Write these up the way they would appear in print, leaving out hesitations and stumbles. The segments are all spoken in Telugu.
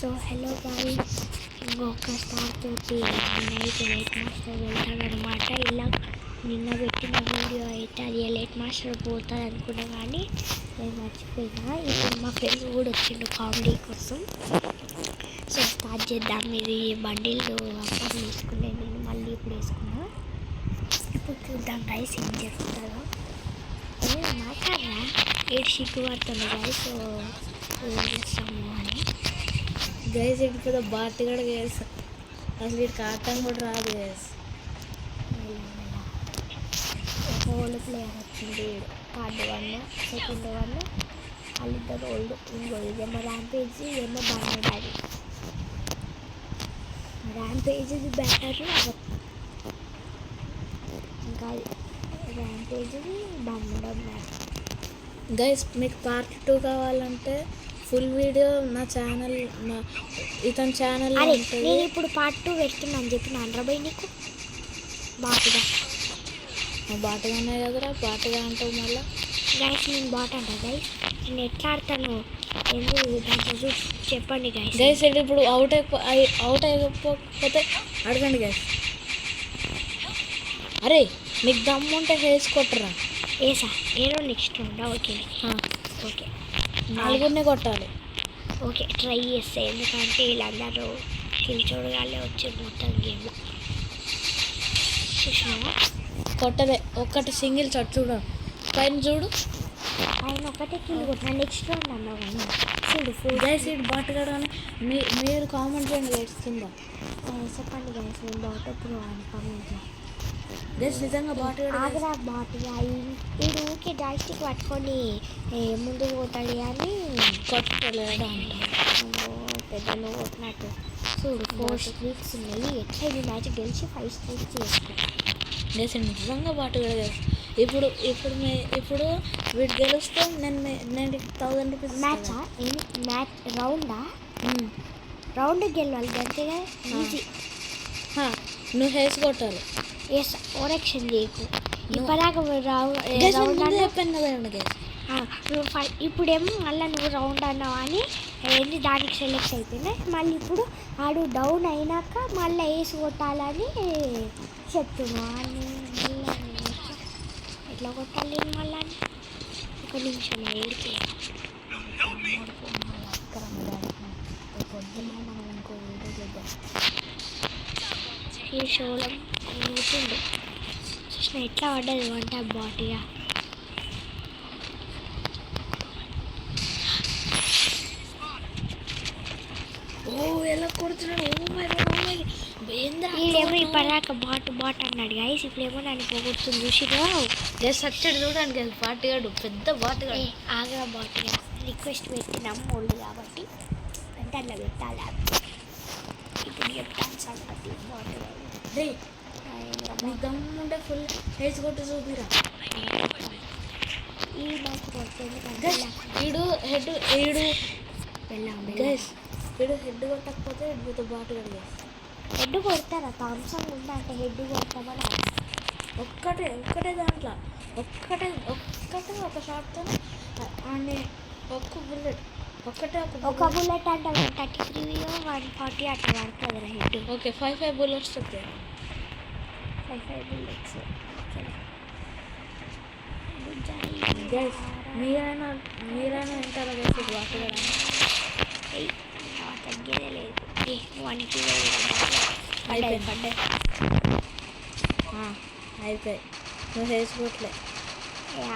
సో హలో గాయ్స్, ఇంకొక స్టార్ తోటి నేనైతే ఎలైట్ మాస్టర్ వెళ్తానమాట. ఇలా నిన్న పెట్టిన వీడియో అయితే అది ఎలైట్ మాస్టర్ పోతుంది అనుకున్నా, కానీ నేను మర్చిపోయినా. ఇప్పుడు మా ఫ్రెండ్ కూడా వచ్చిండు కామెడీ కోసం. సో స్టార్ట్ చేద్దాం. ఇది బండిలు అప్పుడు వేసుకునే, నేను మళ్ళీ ఇప్పుడు వేసుకున్నా. ఇప్పుడు చూద్దాం గైస్ ఏం జరుగుతుందో. మాట్లాడరా ఏడు సిగ్గు పడుతుంది గైస్. సో ఏం చేస్తాము అని గైస్ ఇటు పెద్ద బాట్ కూడా గైస్, అసలు ఇటు కాటం కూడా రాదు గైస్. ఓల్డ్ ప్లేయర్ వచ్చింది, థర్డ్ వన్, సెకండ్ వన్, వాళ్ళిద్దరు ఓల్డ్. ఇంకో ఇదేమో ర్యాంపేజ్, ఇదేమో బండి. ర్యాంపేజ్ది బెటర్, ఇంకా ర్యాంపేజ్ది బండి. గైస్ మీకు పార్ట్ 2 కావాలంటే ఫుల్ వీడియో నా ఛానల్, ఇతని ఛానల్. నేను ఇప్పుడు పార్ట్ 2 పెడుతున్నాను చెప్పిన అనరాబాయ్ నీకు. బాటుగా బాటగానే కదరా, బాటగా అంటావు మళ్ళీ. గైస్ నేను బాట్ అంటా గైస్, నేను ఎట్లా ఆడతాను ఎందుకు దాంట్లో చెప్పండి గైస్. గైస్ ఇప్పుడు అవుట్ అయిపోతే అడగండి గైస్. అరే నీకు దమ్ము ఉంటే వేసుకొట్టరా. ఏసా ఏడో నెక్స్ట్ ఉందా? ఓకే ఓకే, 4 కొట్టాలి. ఓకే ట్రై చేస్తే, ఎందుకంటే వీళ్ళందరూ చూడగానే వచ్చి మొత్తం గేమ్లో చూసినావా. కొట్టలే, ఒక్కటి సింగిల్ షాట్ చూడు, పైన చూడు. ఆయన ఒకటే కిల్ కొట్టిన, నెక్స్ట్ రౌండ్ అన్నావు కానీ చూడు ఫుల్. గైస్ ఇటు బాటగాడని మీరు కామెంట్ చేయండి గైస్ కింద. చెప్పండి గైస్, నేను బాట్ ప్రో అని కామెంట్ చేయండి గైస్. నిజంగా బాటగాడు ఆగ్రా బాట్గా వీడు ఊకే జాయిస్టిక్ పట్టుకొని ముందుకు పోతాడు అని కొట్టలేడు పెద్దలు కొట్టినట్టు. చూడు 4 స్ట్రీక్స్ ఉన్నాయి. ఎట్లా ఈ మ్యాచ్ గెలిచి 5 స్ట్రీక్స్ చేసుకుంటాం గైస్. నిజంగా బాటగాడు గైస్. ఇప్పుడు వీడు గెలిస్తే నేను 1000 రూపీస్. మ్యాచా? మ్యాచ్ రౌండా? రౌండ్ గెలవాలి అంతేగా, ఈజీ. నువ్వు హేస్ కొట్టాలి. ఎస్, ఓరెక్షన్ చేయకు. ఇప్పటిదాకా ఇప్పుడేమో మళ్ళీ నువ్వు రౌండ్ అన్నావు అని ఏంటి దానికి సెలెక్ట్ అయిపోయినాయి. మళ్ళీ ఇప్పుడు ఆడు డౌన్ అయినాక మళ్ళీ వేసి కొట్టాలని చెప్తున్నా అని మళ్ళీ ఎట్లా కొట్టాలి మళ్ళీ అని. ఒక నిమిషం ఏడికి పొద్దున మనం ఇంకో వీడియో చేద్దాం. ఈ షోలో నూతుండు చూసిన ఎట్లా పడ్డది వంట బాటిగా. ఎలా కొడుతున్నాడు. వీడేమో ఇప్పటిదాకా బాట్ అన్నాడు గైస్, ఇప్పుడేమో నన్ను పోగొడుతుంది చూసిరా. సచ్చడి చూడండి గైస్, బాటగాడు పెద్ద బాటగాడు. ఆగ్రా బాట్గా రిక్వెస్ట్ పెట్టినాం ఓల్డ్ కాబట్టి, అంటే అట్లా పెట్టాలి. ఇప్పుడు చెప్తాను సంగతి. బాట్గాడు నీకు దమ్ముంటే ఫుల్ హేస్ కొట్టి చూపిరా. ఈ మ్యాచ్ కొడుతుంది వీడు హెడ్ గైస్. వీడు హెడ్ కొట్టకపోతే వీడితో బాటగాడు గైస్. హెడ్ కొడతారా? థామ్సంగ్ ఉందంటే హెడ్ కొడతామని ఒక్కటే దాంట్లో ఒక షాట్తో అన్ని ఒక్క బుల్లెట్ ఒక బుల్లెట్ అంటే 133 140 అట్లా పడుతుంది హెడ్. ఓకే 5 బుల్లెట్స్ వస్తాయి. 5 బుల్లెట్స్. గైస్ మీరైనా వింటారా గైస్? బాటగాడు తగ్గేదే లేదు. అయిపోయి నువ్వు వేసుకోవట్లే.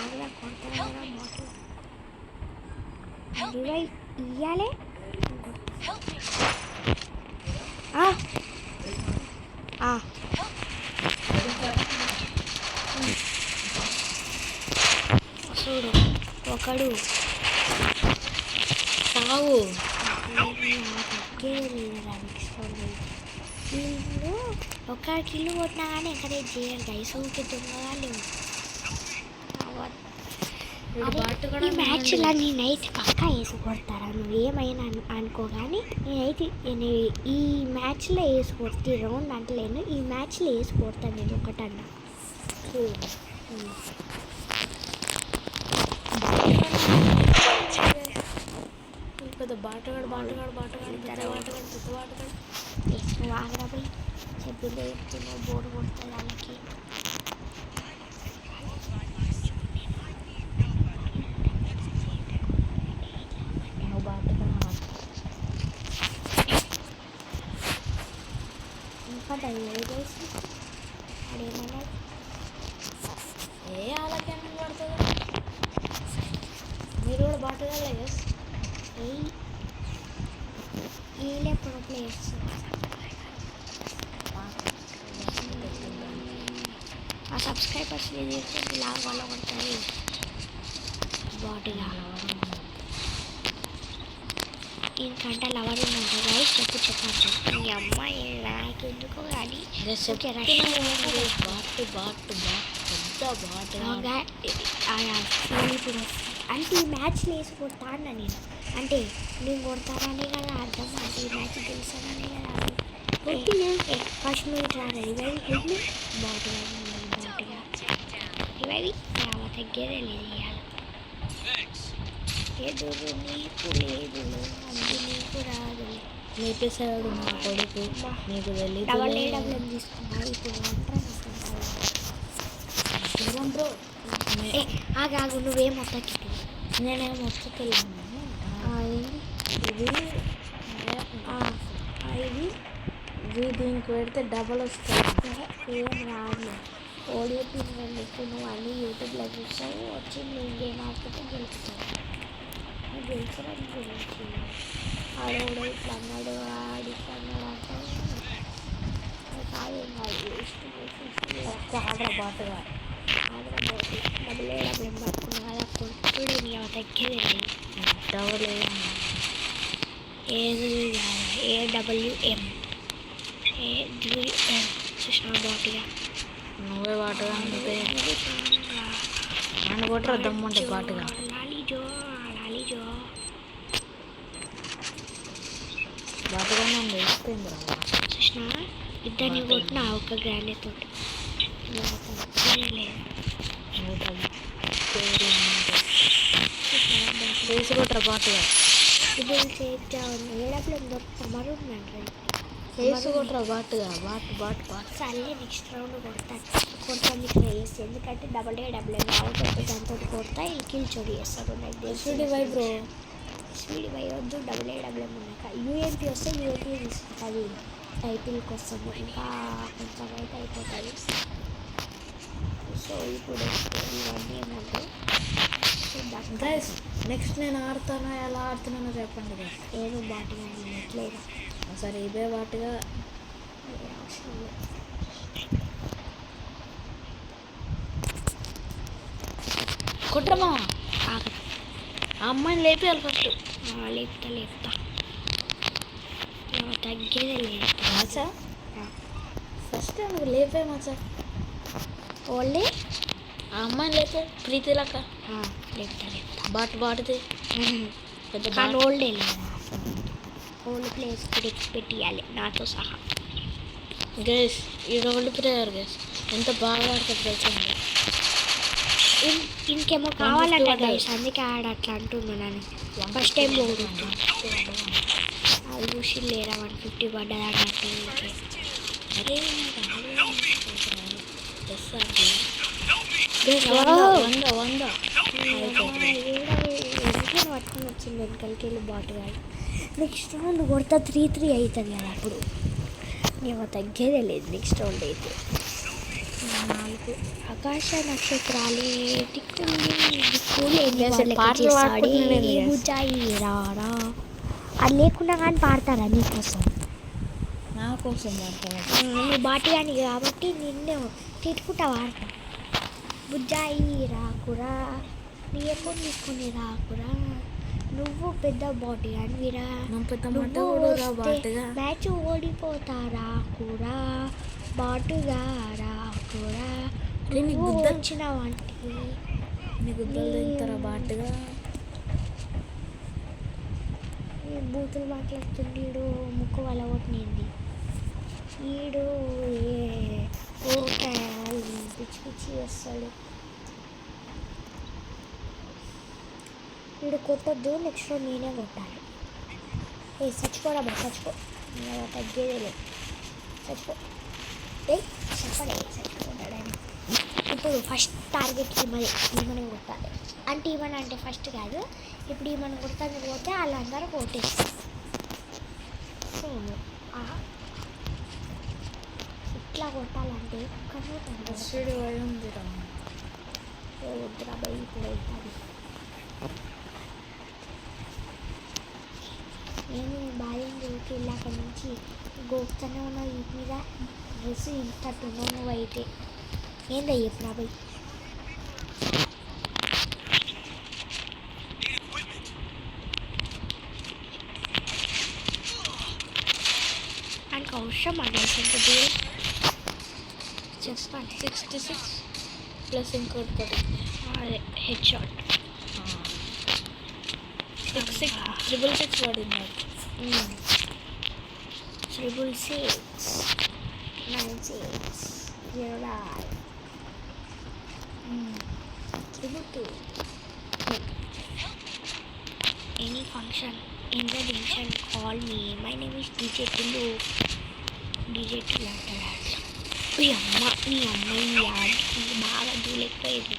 ఆగ్రా కొడతా బాటిల్ ఇయ్యాలే. చూడు ఒకడు సావు. వీళ్ళు ఒక కిల్లు కొట్టినా కానీ ఎంకరేజ్ చేయరు గైస్. ఊరికి దొంగగా లేవు. ఈ మ్యాచ్లో నేనైతే పక్కా వేసి కొడతారా, నువ్వు ఏమైనా అనుకో, కానీ నేనైతే ఈ మ్యాచ్లో వేసి కొడితే రౌండ్ అంటలేను, ఈ మ్యాచ్లో వేసి కొడతాను నేను ఒకటన్నా. పెద్ద బాటగాడు పెద్ద బాటగాడు నువ్వు ఆగ్రహపై చెప్పింది చెప్తున్నావు బోర్డు కొడుతుంది వాళ్ళకి. నువ్వు బాటగాడు ఇంకా డైలీ చేసి అదేమన్నా వాళ్ళకి ఏమైనా పడుతుంది. మీరు కూడా బాటగాడే గైస్. వీళ్ళెప్పుడు ప్లేయర్స్ ఆ సబ్స్క్రైబర్స్ చేస్తే లాగ్ వల్ల పడుతుంది బాడీగా. ఇంకంటే లవర్ ఉందంట గైస్. చెప్పండి మీ అమ్మాయి నాకెందుకో కానీ ఇప్పుడు అంటే ఈ మ్యాచ్లు వేసి కొడతాను నేను. అంటే నేను కొడతానని కదా అర్థం. అంటే ఈ మ్యాచ్ గెలుస్తానని కదా ఫస్ట్ నువ్వు రాలేదు ఇవి బాటుగా ఇవి తగ్గేదే లేదు ఇవాళ. ఎదురు నీకు లేదు అందు నీకు రాదు లేపేశాడు మా కొడుకు. నీకు డబల్ తీసుకున్నా ఇప్పుడు ఆగాగు నువ్వేం మొత్తకి నేనేం మొత్తకెళ్ళాను. ఇది దీనికి పెడితే డబల్ వస్తుంది. ఏం రాదు. ఓడిపి నువ్వు అన్నీ యూట్యూబ్లో చూస్తావు వచ్చి నేను గేమ్ ఆడుతుంటే గెలుస్తావు. నువ్వు గెలిచడానికి గురించి ఆడోడు ఇట్లా అన్నాడు ఇట్లా అన్నాడు అంటే కాదేం కాదు. ఆర్డర్ బాటుగా డబ్బులు ఏం పట్టుకున్నా కదా కొట్టుడు నీ తగ్గేది డబల్ AWM చూసిన బాటుగా నువ్వే బాటుగా అంటే నన్ను కొట్టరు దమ్ముంటే బాటుగా బాటుగా నన్ను వేస్తుంది. చూసిన ఇద్దరిని కొట్టిన ఒక గ్రాండ్ తోటి వేసి కొట్టరా బాటుగా. ఇది ఏడప్పుడు దొరుకుతారు ఉందండి. వేసి కొట్టరా బాటుగా సర్లే నెక్స్ట్ రౌండ్ కొడతా మీకు వేసి ఎందుకంటే డబల్ అవుట్ అవుతుంది. దాంతో కొడతా ఈ కిల్ చోరీ చేస్తారు. స్పీడ్ బై వద్దు డబల్ ఉన్నాక యూఎంపీ వస్తే యూఎంపీ తీసుకుంటుంది టైటిల్ కోసం. ఇంకా కొంచెం అయితే అయిపోతుంది. సో ఇప్పుడు ఇవన్నీ ఏమంటే గైస్ నెక్స్ట్ నేను ఆడతానో ఎలా ఆడుతున్నానో చెప్పండి గైస్. ఏదో బాటుగా లేదా సరే ఇవే బాటుగా కుట్రమా ఆ అమ్మాయిని లేపేయాలి ఫస్ట్. లేపుతా తగ్గేదే లేదు మచ్చా. ఫస్ట్ నువ్వు లేపే మచ్చా. ఓన్లీ ఆ అమ్మాయిని లేపే ప్రీతి లెక్క లేపుతా బాటుతే పెద్ద కానీ ఓల్డే లేదా ఓల్డ్ ప్లేస్ పెట్టియాలి నాతో సహా. గైస్ ఈ ఓల్డ్ ప్లేయర్ గైస్ ఎంత బాగా ఆడుతుంది తెలుసండి. ఇంకేమో కావాలంట గైస్ అందుకే ఆడ అట్లా అంటున్నాను. ఫస్ట్ టైం పోతుంది అది చూసి లేరా 150 పడ్డదా అంటే పట్టుకుని వచ్చింది వెనకాలకి వెళ్ళి బాటుగా. నెక్స్ట్ రౌండ్ కొడతా 3-3 అవుతుంది కదా అప్పుడు నేను తగ్గేదే లేదు. నెక్స్ట్ రౌండ్ అయితే 4 ఆకాశ నక్షత్రాలే రారా అది లేకుండా కానీ పాడతారా నీకోసం నా కోసం పాడతారా. నువ్వు బాటిగాని కాబట్టి నిన్ను తిట్టుకుంటా వాడతా. బుజ్జాయి రాకురా నీ ఎప్పుడు తీసుకుని రాకురా నువ్వు పెద్ద బాటి అనివిరా మ్యాచ్ ఓడిపోతా రాకురా బాటుగా రాకురా వచ్చిన వంటి బాటుగా బూతులు మాట్లాడుతుంది. ఈడు ముక్కు వల్ల కొట్టింది. ఈడు పిచ్చి పిచ్చి చేస్తాడు. వీడు కొట్టద్దు నెక్స్ట్ నేనే కొట్టాలి. చచ్చిపోరా బా చచ్చిపో తగ్గేదేలే చచ్చిపో చెప్పలే చచ్చిపోతాడని. ఇప్పుడు ఫస్ట్ టార్గెట్ ఈమని కొట్టాలి. అంటే ఈమని అంటే ఫస్ట్ కాదు, ఇప్పుడు ఈమని కొడతానికి పోతే వాళ్ళందరూ కొట్టేస్తారు. ఇట్లా కొట్టాలంటే వద్దురా వద్దురా బై ఇప్పుడు అవుతుంది. నేను బాల్యం జోకి వెళ్ళాక నుంచి గోపుతూనే ఉన్నావు వీటి మీద డ్రెస్ ఇంతట్టున్నావు నువ్వు అయితే ఏందా చెప్పురా బై. ఆయనకు అవసరం అనేసి ఇంత దూరం చెప్పండి. 66 ప్లస్ ఇంకోటి అదే హెడ్ షాట్ 666 పడింది. 666 96 09 222. Any function in the division call me. My name is DJ Tullu. DJ Tullu అంటాడు. నీ అమ్మాయి ఆడికి బాగా దూలెక్కువైంది.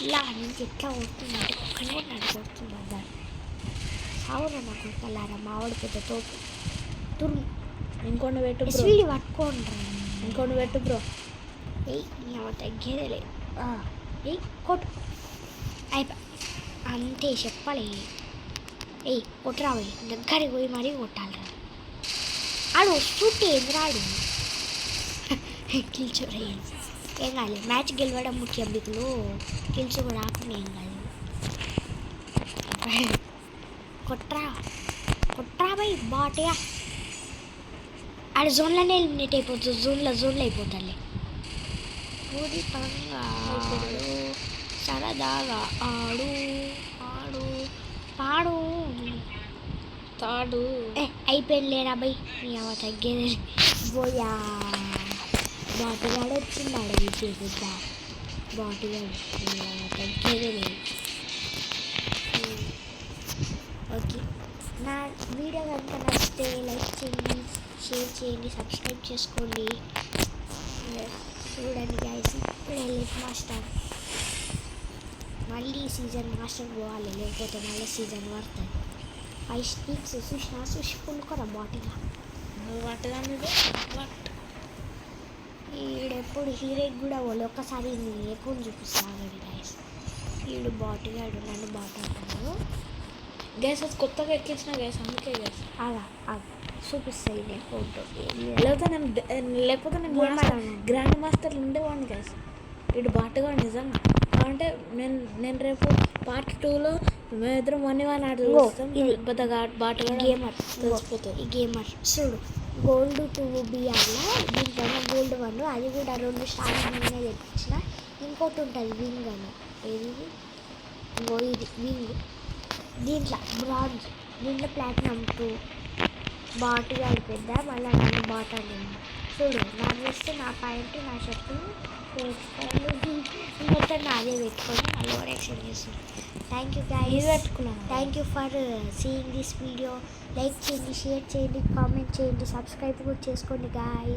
ఇలా నుంచి ఎట్లా కొడుతుందంటే ఒక్కనే నన్ను కొడుతుంది అందరు. అవునా నా కొడుకలారా మావాడు పెద్ద తోపు తుర్ము ఇంకొండ పెట్టు బ్రో, ఎస్వీడి పట్టుకోండి. ఇంకొండ పెట్టు బ్రో. నీ అమ్మ తగ్గేదేలే. కొట్టు అయిపోయి అంతే చెప్పాలి. కొట్టరా పోయి దగ్గరికి పోయి మరీ కొట్టాలి. ఆడు వస్తుంటే ఏం రాడు కిల్చోరా ఏం కాదు. మ్యాచ్ గెలవడం ముఖ్యం బిగులు, కిల్చు కూడా రాకుండా ఏం కాదు. కొట్రా పోయి బాటయా ఆడ జోన్లోనే ఎలిమినేట్ అయిపోతుంది. జోన్లో అయిపోతాలే. పూరి పరంగా ఆడు సరదాగా ఆడు ఆడు పాడు తాడు అయిపోయింది లేరా బై. నీ అవ తగ్గేది పోయా. బాటిగాడు వచ్చిందాడు విజయబుద్ధ బాటిగాడు తగ్గేది లేదు. ఓకే, నా వీడియో కనుక నచ్చితే లైక్ చేయండి, షేర్ చేయండి, సబ్స్క్రైబ్ చేసుకోండి. చూడండి గైస్, ఇప్పుడు ఎలిట్ మాస్టర్ మళ్ళీ సీజన్ మాస్టర్ పోవాలి, లేకపోతే మళ్ళీ సీజన్ పడుతుంది. 5 స్పీక్స్ చూసుకురా బాటిగా ఈడెప్పుడు హీరోకి కూడా వాళ్ళు ఒక్కసారి ఎక్కువ చూపిస్తాడు గైస్. ఈడు బాటిగాడు నన్ను బాట్ అంటున్నాడు గ్యాస్. అది కొత్తగా ఎక్కించిన గ్యాస్, అందుకే గ్యాస్ చూపిస్తాయి నేను ఫోటో. లేకపోతే నేను గ్రాండ్ మాస్టర్లు ఉండేవాడిని గ్యాస్. ఇటు బాటుగా నిజంగా అంటే నేను రేపు పార్ట్ 2లో మేమిద్దరం 1v1 ఆడుతాం. పెద్ద బాటుగా గేమర్ తెలిసిపోతుంది. ఈ గేమర్ చూడు గోల్డ్ 2 బిఆర్లో దీంట్లో గోల్డ్ 1 అది కూడా 2 స్టార్టింగ్ తెప్పించిన. ఇంకోటి ఉంటుంది వింగ్ అని, ఏది ఇది వింగ్. దీంట్లో బ్రాంజ్, దీంట్లో ప్లాటినం 2 బాటుగా పెద్ద మళ్ళీ నన్ను బాట్ అన్నాను. చూడు నా డ్రెస్, నా ప్యాంటు, నా షర్టు మొత్తం నాదే పెట్టుకొని మళ్ళీ ఓవర్ యాక్షన్ చేస్తాను. Thank you guys, thank you for seeing this video. Like చేయండి, షేర్ చేయండి, కామెంట్ చేయండి, సబ్స్క్రైబ్ కూడా చేసుకోండి గాయస్.